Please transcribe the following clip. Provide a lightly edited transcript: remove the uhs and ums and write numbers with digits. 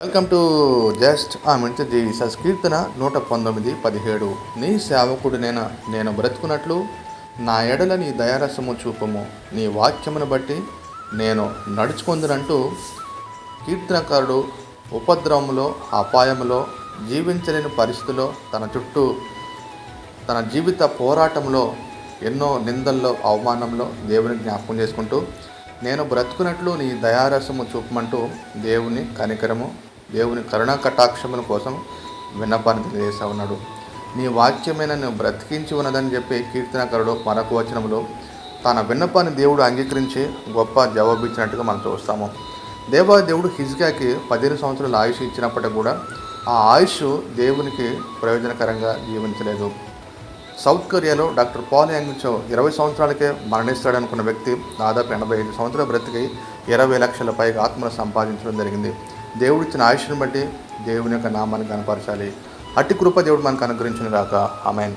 Welcome to just minute Jesus. కీర్తన 119:17. నీ సేవకుడినైనా నేను బ్రతుకున్నట్లు నా ఎడల నీ దయారసము చూపము, నీ వాక్యమును బట్టి నేను నడుచుకుందునంటూ కీర్తనకారుడు ఉపద్రవములో, అపాయములో, జీవించలేని పరిస్థితుల్లో, తన చుట్టూ తన జీవిత పోరాటంలో ఎన్నో నిందల్లో, అవమానంలో దేవుని జ్ఞాపకం చేసుకుంటూ నేను బ్రతుకున్నట్లు నీ దయారసము చూపమంటూ దేవుని కనికరము, దేవుని కరుణా కటాక్షముల కోసం విన్నపాన్ని తెలియజేస్తూ ఉన్నాడు. నీ వాక్యమైన నువ్వు బ్రతికించి ఉన్నదని చెప్పి కీర్తనకారుడు మరొక వచనంలో తన విన్నపాన్ని దేవుడు అంగీకరించి గొప్ప జవాబు ఇచ్చినట్టుగా మనం చూస్తాము. దేవుడు హిజ్కియాకి 15 సంవత్సరాల ఆయుష్ ఇచ్చినప్పటికీ కూడా ఆ ఆయుష్ దేవునికి ప్రయోజనకరంగా జీవించలేదు. సౌత్ కొరియాలో డాక్టర్ పాల్ యాంగ్ చో 20 సంవత్సరాలకే మరణిస్తాడనుకున్న వ్యక్తి దాదాపు 85 సంవత్సరాల బ్రతికి 20 లక్షల పైగా ఆత్మను సంపాదించడం జరిగింది. దేవుడిచ్చిన ఆయుష్ను బట్టి దేవుని యొక్క నామాన్ని కనపరచాలి. అట్టి కృప దేవుడు మనకు అనుగ్రహించును గాక. ఆమేన్.